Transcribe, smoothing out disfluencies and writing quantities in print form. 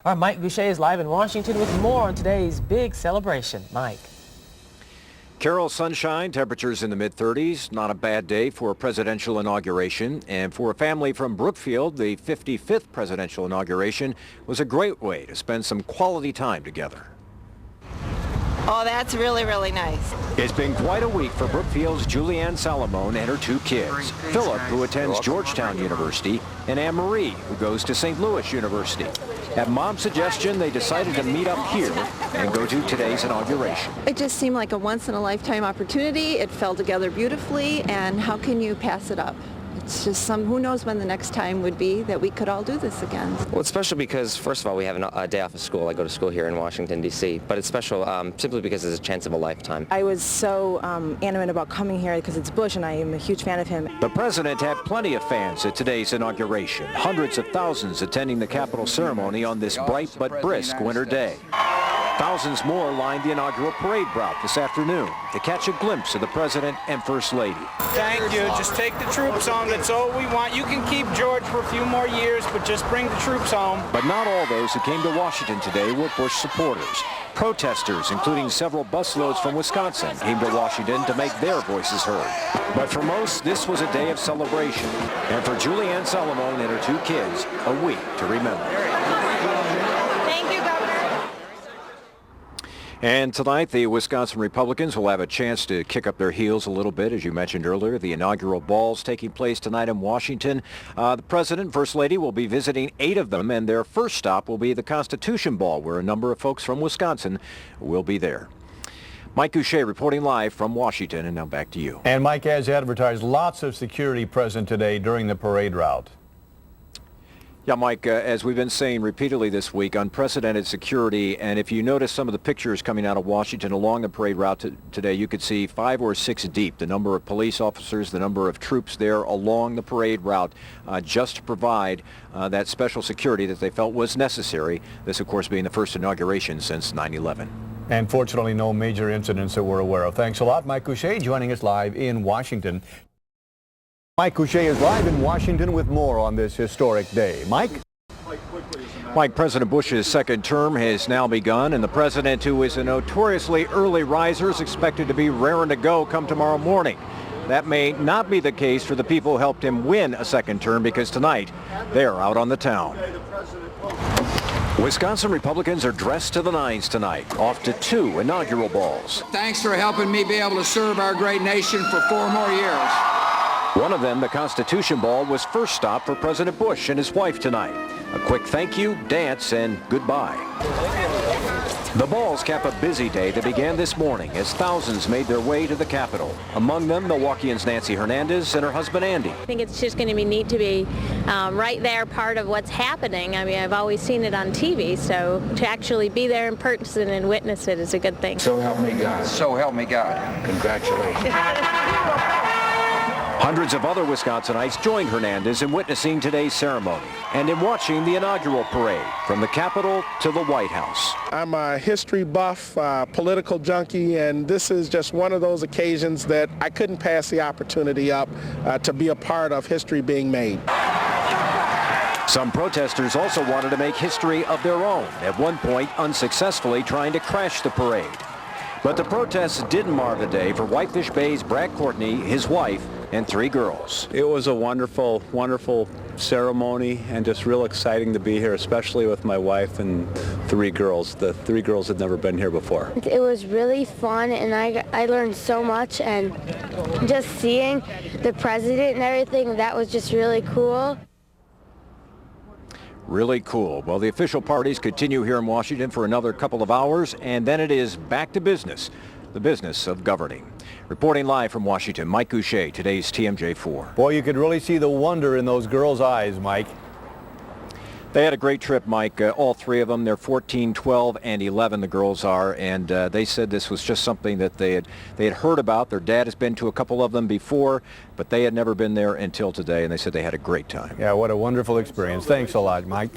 Our Mike Gousha is live in Washington with more on today's big celebration. Mike. Carol, sunshine, temperatures in the mid-30s. Not a bad day for a presidential inauguration. And for a family from Brookfield, the 55th presidential inauguration was a great way to spend some quality time together. Oh, that's really, really nice. It's been quite a week for Brookfield's Julianne Salomone and her two kids. Philip, who attends Georgetown University, and Anne-Marie, who goes to St. Louis University. At Mom's suggestion, they decided to meet up here and go to today's inauguration. It just seemed like a once-in-a-lifetime opportunity. It fell together beautifully, and how can you pass it up? It's just who knows when the next time would be that we could all do this again. Well, it's special because, first of all, we have a day off of school. I go to school here in Washington, D.C., but it's special simply because it's a chance of a lifetime. I was so animate about coming here because it's Bush, and I am a huge fan of him. The president had plenty of fans at today's inauguration. Hundreds of thousands attending the Capitol ceremony on this bright but brisk winter day. Thousands more lined the inaugural parade route this afternoon to catch a glimpse of the president and first lady. Thank you. Just take the troops home. That's all we want. You can keep George for a few more years, but just bring the troops home. But not all those who came to Washington today were Bush supporters. Protesters, including several busloads from Wisconsin, came to Washington to make their voices heard. But for most, this was a day of celebration. And for Julianne Salomone and her two kids, a week to remember. Thank you, Governor. And tonight, the Wisconsin Republicans will have a chance to kick up their heels a little bit, as you mentioned earlier. The inaugural balls taking place tonight in Washington. The President and First Lady will be visiting 8 of them, and their first stop will be the Constitution Ball, where a number of folks from Wisconsin will be there. Mike Gousha reporting live from Washington, and now back to you. And Mike, as advertised, lots of security present today during the parade route. Yeah, Mike, as we've been saying repeatedly this week, unprecedented security. And if you notice some of the pictures coming out of Washington along the parade route today, you could see 5 or 6 deep, the number of police officers, the number of troops there along the parade route, just to provide that special security that they felt was necessary. This, of course, being the first inauguration since 9/11. And fortunately, no major incidents that we're aware of. Thanks a lot, Mike Gousha, joining us live in Washington. Mike Gousha is live in Washington with more on this historic day. Mike? Mike, President Bush's second term has now begun, and the president, who is a notoriously early riser, is expected to be raring to go come tomorrow morning. That may not be the case for the people who helped him win a second term, because tonight they're out on the town. Wisconsin Republicans are dressed to the nines tonight, off to 2 inaugural balls. Thanks for helping me be able to serve our great nation for 4 more years. One of them, the Constitution Ball, was first stop for President Bush and his wife tonight. A quick thank you, dance, and goodbye. The balls cap a busy day that began this morning as thousands made their way to the Capitol. Among them, Milwaukeeans Nancy Hernandez and her husband Andy. I think it's just going to be neat to be right there, part of what's happening. I mean, I've always seen it on TV, so to actually be there in person and witness it is a good thing. So help me God. So help me God. Congratulations. Hundreds of other Wisconsinites joined Hernandez in witnessing today's ceremony and in watching the inaugural parade from the Capitol to the White House. I'm a history buff, political junkie, and this is just one of those occasions that I couldn't pass the opportunity up to be a part of history being made. Some protesters also wanted to make history of their own, at one point unsuccessfully trying to crash the parade. But the protests didn't mar the day for Whitefish Bay's Brad Courtney, his wife, and 3 girls. It was a wonderful, wonderful ceremony, and just real exciting to be here, especially with my wife and 3 girls. The 3 girls had never been here before. It was really fun, and I learned so much, and just seeing the president and everything, that was just really cool. Really cool. Well, the official parties continue here in Washington for another couple of hours, and then it is back to business, the business of governing. Reporting live from Washington, Mike Gousha, today's TMJ4. Boy, you could really see the wonder in those girls' eyes, Mike. They had a great trip, Mike. All 3 of them. They're 14, 12, and 11, the girls are. And they said this was just something that they had heard about. Their dad has been to a couple of them before, but they had never been there until today. And they said they had a great time. Yeah, what a wonderful experience. Thanks a lot, Mike.